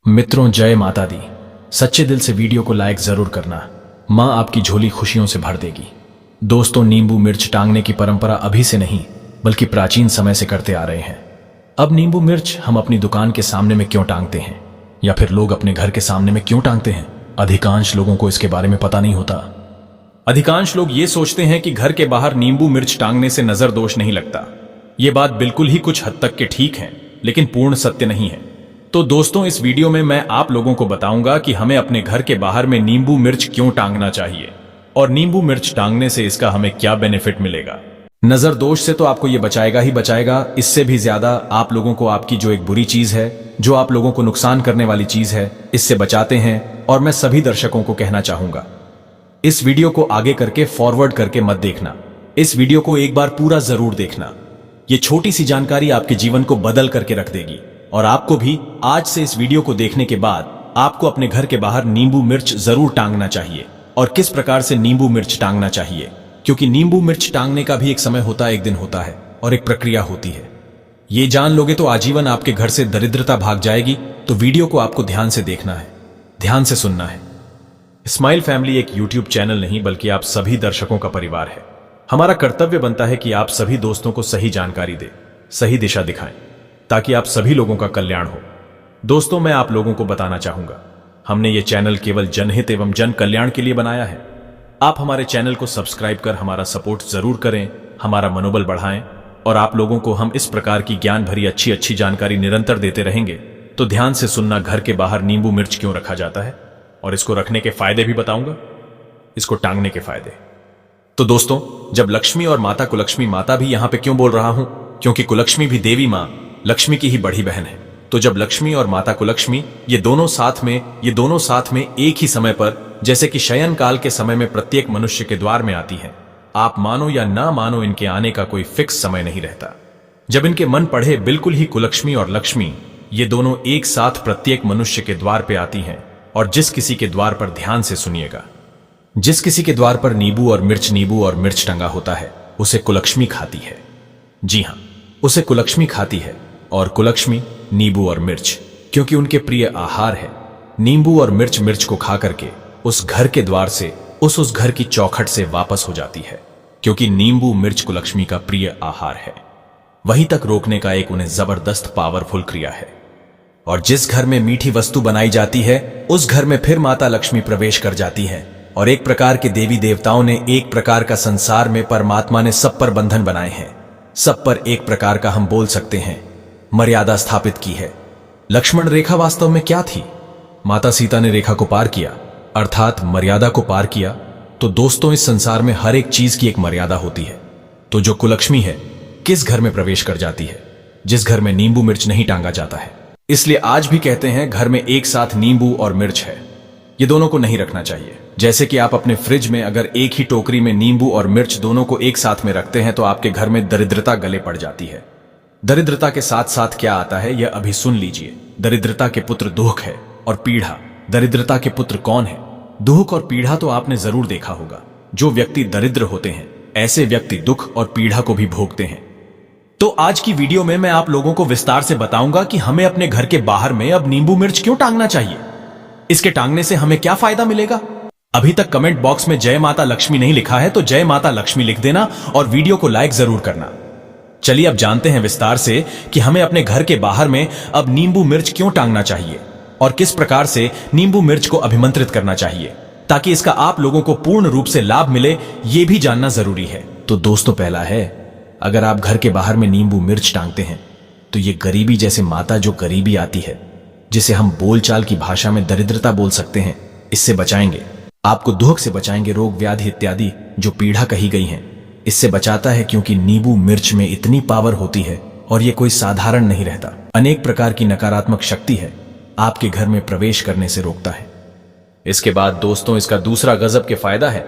मित्रों, जय माता दी। सच्चे दिल से वीडियो को लाइक जरूर करना, माँ आपकी झोली खुशियों से भर देगी। दोस्तों, नींबू मिर्च टांगने की परंपरा अभी से नहीं बल्कि प्राचीन समय से करते आ रहे हैं। अब नींबू मिर्च हम अपनी दुकान के सामने में क्यों टांगते हैं या फिर लोग अपने घर के सामने में क्यों टांगते हैं, अधिकांश लोगों को इसके बारे में पता नहीं होता। अधिकांश लोग ये सोचते हैं कि घर के बाहर नींबू मिर्च टांगने से नजर दोष नहीं लगता। ये बात बिल्कुल ही कुछ हद तक के ठीक है, लेकिन पूर्ण सत्य नहीं है। तो दोस्तों, इस वीडियो में मैं आप लोगों को बताऊंगा कि हमें अपने घर के बाहर में नींबू मिर्च क्यों टांगना चाहिए और नींबू मिर्च टांगने से इसका हमें क्या बेनिफिट मिलेगा। नजर दोष से तो आपको ये बचाएगा ही बचाएगा, इससे भी ज्यादा आप लोगों को आपकी जो एक बुरी चीज है, जो आप लोगों को नुकसान करने वाली चीज है, इससे बचाते हैं। और मैं सभी दर्शकों को कहना चाहूंगा, इस वीडियो को आगे करके फॉरवर्ड करके मत देखना, इस वीडियो को एक बार पूरा जरूर देखना। ये छोटी सी जानकारी आपके जीवन को बदल करके रख देगी। और आपको भी आज से इस वीडियो को देखने के बाद आपको अपने घर के बाहर नींबू मिर्च जरूर टांगना चाहिए। और किस प्रकार से नींबू मिर्च टांगना चाहिए, क्योंकि नींबू मिर्च टांगने का भी एक समय होता है, एक दिन होता है और एक प्रक्रिया होती है। ये जान लोगे तो आजीवन आपके घर से दरिद्रता भाग जाएगी। तो वीडियो को आपको ध्यान से देखना है, ध्यान से सुनना है। स्माइल फैमिली एक यूट्यूब चैनल नहीं बल्कि आप सभी दर्शकों का परिवार है। हमारा कर्तव्य बनता है कि आप सभी दोस्तों को सही जानकारी दे, सही दिशा दिखाएं, ताकि आप सभी लोगों का कल्याण हो। दोस्तों, मैं आप लोगों को बताना चाहूंगा, हमने ये चैनल केवल जनहित एवं जन कल्याण के लिए बनाया है। आप हमारे चैनल को सब्सक्राइब कर हमारा सपोर्ट जरूर करें, हमारा मनोबल बढ़ाएं। और आप लोगों को हम इस प्रकार की ज्ञान भरी अच्छी अच्छी जानकारी निरंतर देते रहेंगे। तो ध्यान से सुनना, घर के बाहर नींबू मिर्च क्यों रखा जाता है और इसको रखने के फायदे भी बताऊंगा, इसको टांगने के फायदे। तो दोस्तों, जब लक्ष्मी और माता कुलक्ष्मी, माता भी यहां पे क्यों बोल रहा हूं, क्योंकि कुलक्ष्मी भी देवी मां लक्ष्मी की ही बड़ी बहन है। तो जब लक्ष्मी और माता कुलक्ष्मी ये दोनों साथ में एक ही समय पर, जैसे कि शयन काल के समय में प्रत्येक मनुष्य के द्वार में आती है। आप मानो या ना मानो, इनके आने का कोई फिक्स समय नहीं रहता। जब इनके मन पढ़े, बिल्कुल ही कुलक्ष्मी और लक्ष्मी ये दोनों एक साथ प्रत्येक मनुष्य के द्वार पे आती हैं। और जिस किसी के द्वार पर, ध्यान से सुनिएगा, जिस किसी के द्वार पर नींबू और मिर्च टंगा होता है, उसे कुलक्ष्मी खाती है। जी हां, उसे कुलक्ष्मी खाती है। और कुलक्ष्मी नींबू और मिर्च क्योंकि उनके प्रिय आहार है। नींबू और मिर्च को खा करके उस घर के द्वार से, उस घर की चौखट से वापस हो जाती है, क्योंकि नींबू मिर्च कुलक्ष्मी का प्रिय आहार है। वहीं तक रोकने का एक उन्हें जबरदस्त पावरफुल क्रिया है। और जिस घर में मीठी वस्तु बनाई जाती है, उस घर में फिर माता लक्ष्मी प्रवेश कर जाती है। और एक प्रकार के देवी देवताओं ने, एक प्रकार का संसार में परमात्मा ने सब पर बंधन बनाए हैं, सब पर एक प्रकार का हम बोल सकते हैं मर्यादा स्थापित की है। लक्ष्मण रेखा वास्तव में क्या थी? माता सीता ने रेखा को पार किया, अर्थात मर्यादा को पार किया। तो दोस्तों, इस संसार में हर एक चीज की एक मर्यादा होती है। तो जो कुलक्ष्मी है, किस घर में प्रवेश कर जाती है? जिस घर में नींबू मिर्च नहीं टांगा जाता है। इसलिए आज भी कहते हैं, घर में एक साथ नींबू और मिर्च है, ये दोनों को नहीं रखना चाहिए। जैसे कि आप अपने फ्रिज में अगर एक ही टोकरी में नींबू और मिर्च दोनों को एक साथ में रखते हैं, तो आपके घर में दरिद्रता गले पड़ जाती है। दरिद्रता के साथ साथ क्या आता है, यह अभी सुन लीजिए। दरिद्रता के पुत्र दुख है और पीढ़ा। दरिद्रता के पुत्र कौन है? दुख और पीढ़ा तो आपने जरूर देखा होगा। जो व्यक्ति दरिद्र होते हैं, ऐसे व्यक्ति दुख और पीढ़ा को भी भोगते हैं। तो आज की वीडियो में मैं आप लोगों को विस्तार से बताऊंगा कि हमें अपने घर के बाहर में अब नींबू मिर्च क्यों टांगना चाहिए, इसके टांगने से हमें क्या फायदा मिलेगा। अभी तक कमेंट बॉक्स में जय माता लक्ष्मी नहीं लिखा है तो जय माता लक्ष्मी लिख देना और वीडियो को लाइक जरूर करना। चलिए अब जानते हैं विस्तार से कि हमें अपने घर के बाहर में अब नींबू मिर्च क्यों टांगना चाहिए और किस प्रकार से नींबू मिर्च को अभिमंत्रित करना चाहिए, ताकि इसका आप लोगों को पूर्ण रूप से लाभ मिले, यह भी जानना जरूरी है। तो दोस्तों, पहला है, अगर आप घर के बाहर में नींबू मिर्च टांगते हैं तो ये गरीबी, जैसे माता जो गरीबी आती है, जिसे हम बोलचाल की भाषा में दरिद्रता बोल सकते हैं, इससे बचाएंगे। आपको दुख से बचाएंगे, रोग व्याधि इत्यादि जो पीढ़ा कही गई हैं, इससे बचाता है। क्योंकि नींबू मिर्च में इतनी पावर होती है और ये कोई साधारण नहीं रहता। अनेक प्रकार की नकारात्मक शक्ति है, आपके घर में प्रवेश करने से रोकता है। इसके बाद दोस्तों, इसका दूसरा गजब के फायदा है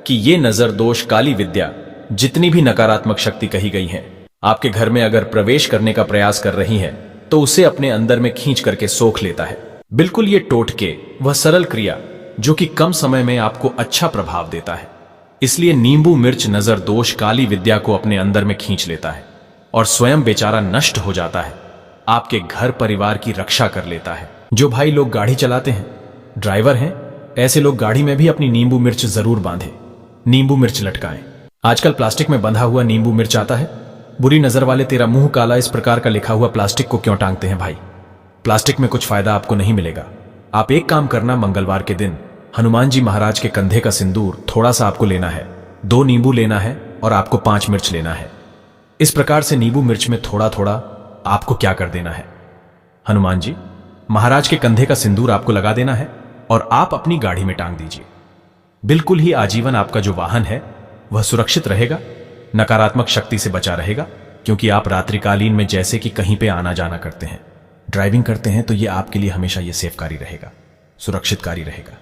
कि ये नजर दोष, काली विद्या, जितनी भी नकारात्मक शक्ति कही गई है, आपके घर में अगर प्रवेश करने का प्रयास कर रही है तो उसे अपने अंदर में खींच करके सोख लेता है। बिल्कुल ये टोटके, वह सरल क्रिया जो कि कम समय में आपको अच्छा प्रभाव देता है। इसलिए नींबू मिर्च नजर दोष, काली विद्या को अपने अंदर में खींच लेता है और स्वयं बेचारा नष्ट हो जाता है, आपके घर परिवार की रक्षा कर लेता है। जो भाई लोग गाड़ी चलाते हैं, ड्राइवर हैं, ऐसे लोग गाड़ी में भी अपनी नींबू मिर्च जरूर बांधे, नींबू मिर्च लटकाएं। आजकल प्लास्टिक में बंधा हुआ नींबू मिर्च आता है। बुरी नजर वाले तेरा मुंह काला इस प्रकार का लिखा हुआ प्लास्टिक को क्यों टांगते हैं भाई? प्लास्टिक में कुछ फायदा आपको नहीं मिलेगा। आप एक काम करना, मंगलवार के दिन हनुमान जी महाराज के कंधे का सिंदूर थोड़ा सा आपको लेना है, 2 नींबू लेना है और आपको 5 मिर्च लेना है। इस प्रकार से नींबू मिर्च में थोड़ा थोड़ा आपको क्या कर देना है, हनुमान जी महाराज के कंधे का सिंदूर आपको लगा देना है और आप अपनी गाड़ी में टांग दीजिए। बिल्कुल ही आजीवन आपका जो वाहन है वह सुरक्षित रहेगा, नकारात्मक शक्ति से बचा रहेगा, क्योंकि आप रात्रिकालीन में जैसे कि कहीं पे आना जाना करते हैं, ड्राइविंग करते हैं, तो यह आपके लिए हमेशा यह सेफकारी रहेगा, सुरक्षितकारी रहेगा।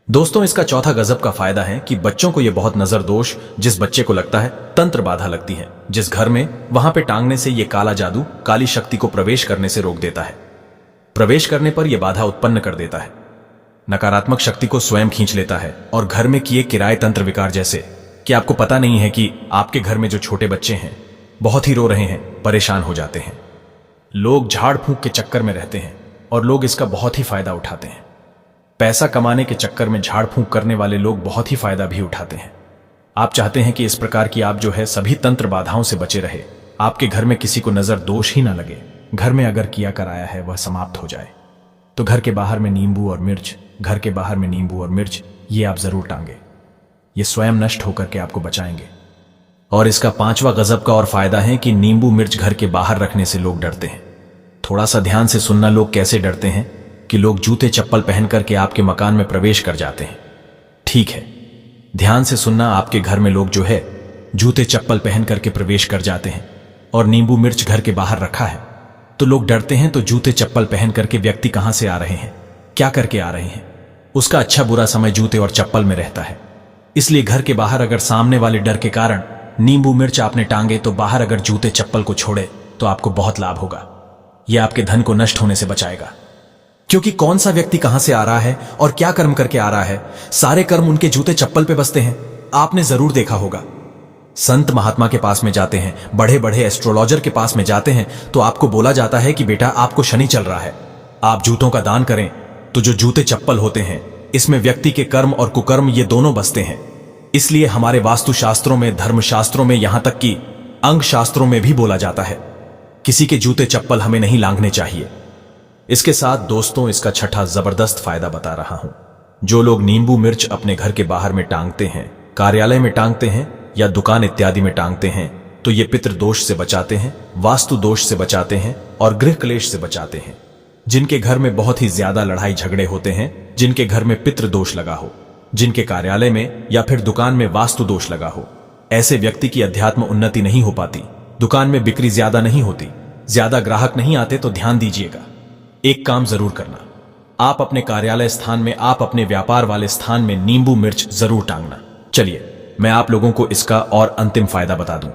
दोस्तों, इसका चौथा गजब का फायदा है कि बच्चों को यह बहुत नजर दोष, जिस बच्चे को लगता है तंत्र बाधा लगती है जिस घर में, वहां पे टांगने से यह काला जादू, काली शक्ति को प्रवेश करने से रोक देता है। प्रवेश करने पर यह बाधा उत्पन्न कर देता है, नकारात्मक शक्ति को स्वयं खींच लेता है और घर में किए किराए तंत्र विकार, जैसे कि आपको पता नहीं है कि आपके घर में जो छोटे बच्चे हैं बहुत ही रो रहे हैं, परेशान हो जाते हैं। लोग झाड़ फूंक के चक्कर में रहते हैं और लोग इसका बहुत ही फायदा उठाते हैं। पैसा कमाने के चक्कर में झाड़ फूंक करने वाले लोग बहुत ही फायदा भी उठाते हैं। आप चाहते हैं कि इस प्रकार की आप जो है सभी तंत्र बाधाओं से बचे रहे, आपके घर में किसी को नजर दोष ही ना लगे, घर में अगर किया कराया है वह समाप्त हो जाए, तो घर के बाहर में नींबू और मिर्च, घर के बाहर में नींबू और मिर्च, ये आप जरूर टांगे। ये स्वयं नष्ट होकर के आपको बचाएंगे। और इसका 5वां गजब का और फायदा है कि नींबू मिर्च घर के बाहर रखने से लोग डरते हैं। थोड़ा सा ध्यान से सुनना, लोग कैसे डरते हैं कि लोग जूते चप्पल पहन करके आपके मकान में प्रवेश कर जाते हैं। ठीक है, ध्यान से सुनना, आपके घर में लोग जो है जूते चप्पल पहन करके प्रवेश कर जाते हैं और नींबू मिर्च घर के बाहर रखा है, तो लोग डरते हैं। तो जूते चप्पल पहन करके व्यक्ति कहां से आ रहे हैं, क्या करके आ रहे हैं, उसका अच्छा बुरा समय जूते और चप्पल में रहता है। इसलिए घर के बाहर अगर सामने वाले डर के कारण नींबू मिर्च आपने टांगे, तो बाहर अगर जूते चप्पल को छोड़े तो आपको बहुत लाभ होगा। यह आपके धन को नष्ट होने से बचाएगा, क्योंकि कौन सा व्यक्ति कहां से आ रहा है और क्या कर्म करके आ रहा है, सारे कर्म उनके जूते चप्पल पे बसते हैं। आपने जरूर देखा होगा, संत महात्मा के पास में जाते हैं, बड़े बड़े एस्ट्रोलॉजर के पास में जाते हैं, तो आपको बोला जाता है कि बेटा आपको शनि चल रहा है, आप जूतों का दान करें। तो जो जूते चप्पल होते हैं, इसमें व्यक्ति के कर्म और कुकर्म ये दोनों बसते हैं। इसलिए हमारे वास्तु शास्त्रों में, धर्मशास्त्रों में, यहां तक कि अंग शास्त्रों में भी बोला जाता है किसी के जूते चप्पल हमें नहीं लांघने चाहिए। इसके साथ दोस्तों, इसका छठा जबरदस्त फायदा बता रहा हूं। जो लोग नींबू मिर्च अपने घर के बाहर में टांगते हैं, कार्यालय में टांगते हैं या दुकान इत्यादि में टांगते हैं, तो ये पितृ दोष से बचाते हैं, वास्तु दोष से बचाते हैं और गृह क्लेश से बचाते हैं। जिनके घर में बहुत ही ज्यादा लड़ाई झगड़े होते हैं, जिनके घर में पितृ दोष लगा हो, जिनके कार्यालय में या फिर दुकान में वास्तु दोष लगा हो, ऐसे व्यक्ति की अध्यात्म उन्नति नहीं हो पाती, दुकान में बिक्री ज्यादा नहीं होती, ज्यादा ग्राहक नहीं आते। तो ध्यान दीजिएगा, एक काम जरूर करना, आप अपने कार्यालय स्थान में, आप अपने व्यापार वाले स्थान में नींबू मिर्च जरूर टांगना। चलिए मैं आप लोगों को इसका और अंतिम फायदा बता दूं,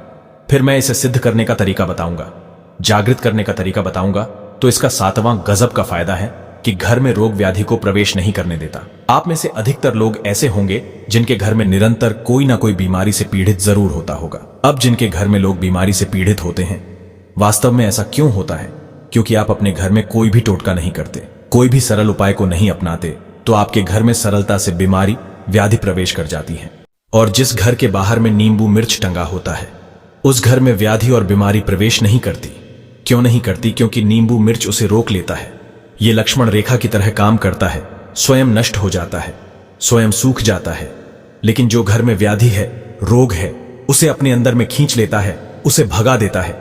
फिर मैं इसे सिद्ध करने का तरीका बताऊंगा, जागृत करने का तरीका बताऊंगा। तो इसका 7वां गजब का फायदा है कि घर में रोग व्याधि को प्रवेश नहीं करने देता। आप में से अधिकतर लोग ऐसे होंगे जिनके घर में निरंतर कोई ना कोई बीमारी से पीड़ित जरूर होता होगा। अब जिनके घर में लोग बीमारी से पीड़ित होते हैं, वास्तव में ऐसा क्यों होता है? क्योंकि आप अपने घर में कोई भी टोटका नहीं करते, कोई भी सरल उपाय को नहीं अपनाते, तो आपके घर में सरलता से बीमारी व्याधि प्रवेश कर जाती है। और जिस घर के बाहर में नींबू मिर्च टंगा होता है, उस घर में व्याधि और बीमारी प्रवेश नहीं करती। क्यों नहीं करती? क्योंकि नींबू मिर्च उसे रोक लेता है। ये लक्ष्मण रेखा की तरह काम करता है, स्वयं नष्ट हो जाता है, स्वयं सूख जाता है। लेकिन जो घर में व्याधि है, रोग है, उसे अपने अंदर में खींच लेता है, उसे भगा देता है,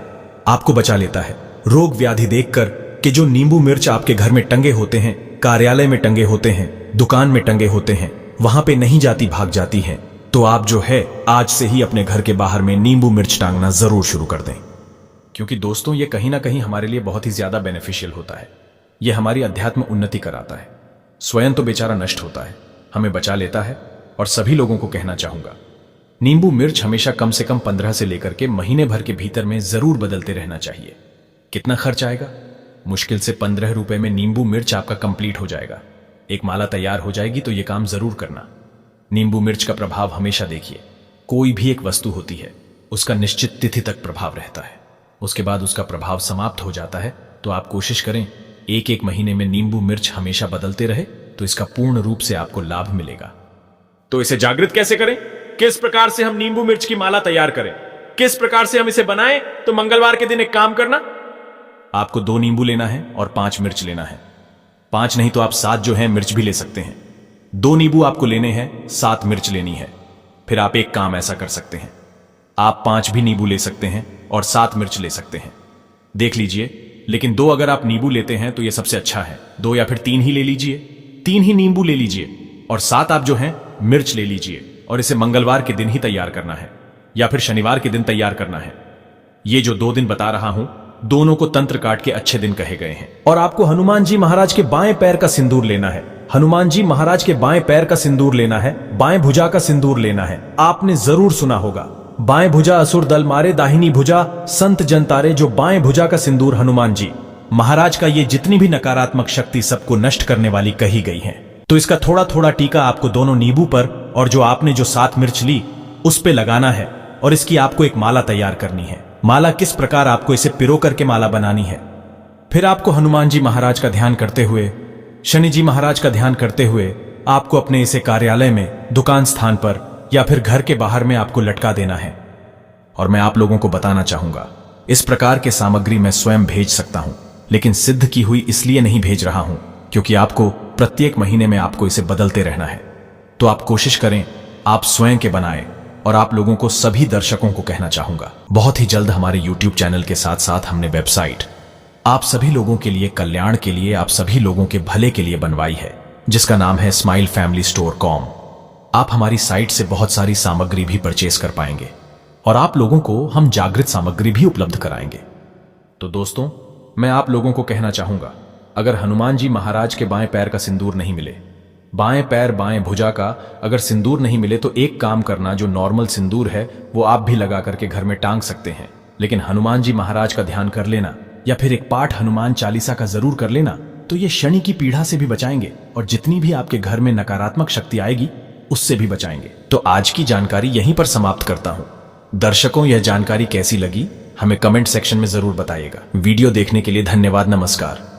आपको बचा लेता है। रोग व्याधि देखकर कि जो नींबू मिर्च आपके घर में टंगे होते हैं, कार्यालय में टंगे होते हैं, दुकान में टंगे होते हैं, वहां पे नहीं जाती, भाग जाती हैं। तो आप जो है आज से ही अपने घर के बाहर में नींबू मिर्च टांगना जरूर शुरू कर दें, क्योंकि दोस्तों ये कहीं ना कहीं हमारे लिए बहुत ही ज्यादा बेनिफिशियल होता है। ये हमारी अध्यात्म उन्नति कराता है। स्वयं तो बेचारा नष्ट होता है, हमें बचा लेता है। और सभी लोगों को कहना चाहूंगा, नींबू मिर्च हमेशा कम से कम 15 से लेकर के महीने भर के भीतर में जरूर बदलते रहना चाहिए। कितना खर्च आएगा? मुश्किल से 15 रुपए में नींबू मिर्च आपका कंप्लीट हो जाएगा, एक माला तैयार हो जाएगी। तो ये काम जरूर करना। नींबू मिर्च का प्रभाव हमेशा देखिए, कोई भी एक वस्तु होती है उसका निश्चित तिथि तक प्रभाव रहता है, उसके बाद उसका प्रभाव समाप्त हो जाता है। तो आप कोशिश करें एक एक महीने में नींबू मिर्च हमेशा बदलते रहे तो इसका पूर्ण रूप से आपको लाभ मिलेगा। तो इसे जागृत कैसे करें? किस प्रकार से हम नींबू मिर्च की माला तैयार करें? किस प्रकार से हम इसे बनाएं? तो मंगलवार के दिन एक काम करना, आपको 2 नींबू लेना है और 5 मिर्च लेना है। 5 नहीं तो आप 7 जो है मिर्च भी ले सकते हैं। 2 नींबू आपको लेने हैं, 7 मिर्च लेनी है। फिर आप एक काम ऐसा कर सकते हैं, आप 5 भी नींबू ले सकते हैं और 7 मिर्च ले सकते हैं, देख लीजिए। लेकिन 2 अगर आप नींबू लेते हैं तो यह सबसे अच्छा है। 2 या फिर 3 ही ले लीजिए, 3 ही नींबू ले लीजिए और 7 आप जो है मिर्च ले लीजिए। और इसे मंगलवार के दिन ही तैयार करना है या फिर शनिवार के दिन तैयार करना है। ये जो 2 दिन बता रहा हूं, दोनों को तंत्र काट के अच्छे दिन कहे गए हैं। और आपको हनुमान जी महाराज के बाएं पैर का सिंदूर लेना है। हनुमान जी महाराज के बाएं पैर का सिंदूर लेना है, बाएं भुजा का सिंदूर लेना है। आपने जरूर सुना होगा, बाएं भुजा असुर दल मारे, दाहिनी भुजा संत जन तारे। जो बाएं भुजा का सिंदूर हनुमान जी महाराज का, ये जितनी भी नकारात्मक शक्ति सबको नष्ट करने वाली कही गई है। तो इसका थोड़ा थोड़ा टीका आपको दोनों नींबू पर और जो आपने जो 7 मिर्च ली उस पे लगाना है और इसकी आपको एक माला तैयार करनी है। माला किस प्रकार, आपको इसे पिरो करके माला बनानी है। फिर आपको हनुमान जी महाराज का ध्यान करते हुए, शनि जी महाराज का ध्यान करते हुए आपको अपने इसे कार्यालय में, दुकान स्थान पर या फिर घर के बाहर में आपको लटका देना है। और मैं आप लोगों को बताना चाहूंगा, इस प्रकार के सामग्री मैं स्वयं भेज सकता हूं, लेकिन सिद्ध की हुई इसलिए नहीं भेज रहा हूं क्योंकि आपको प्रत्येक महीने में आपको इसे बदलते रहना है। तो आप कोशिश करें, आप स्वयं के बनाएं। और आप लोगों को, सभी दर्शकों को कहना चाहूंगा, बहुत ही जल्द हमारे YouTube चैनल के साथ साथ हमने वेबसाइट आप सभी लोगों के लिए, कल्याण के लिए, आप सभी लोगों के भले के लिए बनवाई है, जिसका नाम है smilefamilystore.com। आप हमारी साइट से बहुत सारी सामग्री भी परचेस कर पाएंगे और आप लोगों को हम जागृत सामग्री भी उपलब्ध कराएंगे। तो दोस्तों, मैं आप लोगों को कहना चाहूंगा, अगर हनुमान जी महाराज के बाएं पैर का सिंदूर नहीं मिले, बाएं पैर बाएं भुजा का अगर सिंदूर नहीं मिले, तो एक काम करना, जो नॉर्मल सिंदूर है वो आप भी लगा करके घर में टांग सकते हैं। लेकिन हनुमान जी महाराज का ध्यान कर लेना या फिर एक पाठ हनुमान चालीसा का जरूर कर लेना, तो ये शनि की पीड़ा से भी बचाएंगे और जितनी भी आपके घर में नकारात्मक शक्ति आएगी उससे भी बचाएंगे। तो आज की जानकारी यहीं पर समाप्त करता हूं। दर्शकों, यह जानकारी कैसी लगी हमें कमेंट सेक्शन में जरूर बताइएगा। वीडियो देखने के लिए धन्यवाद। नमस्कार।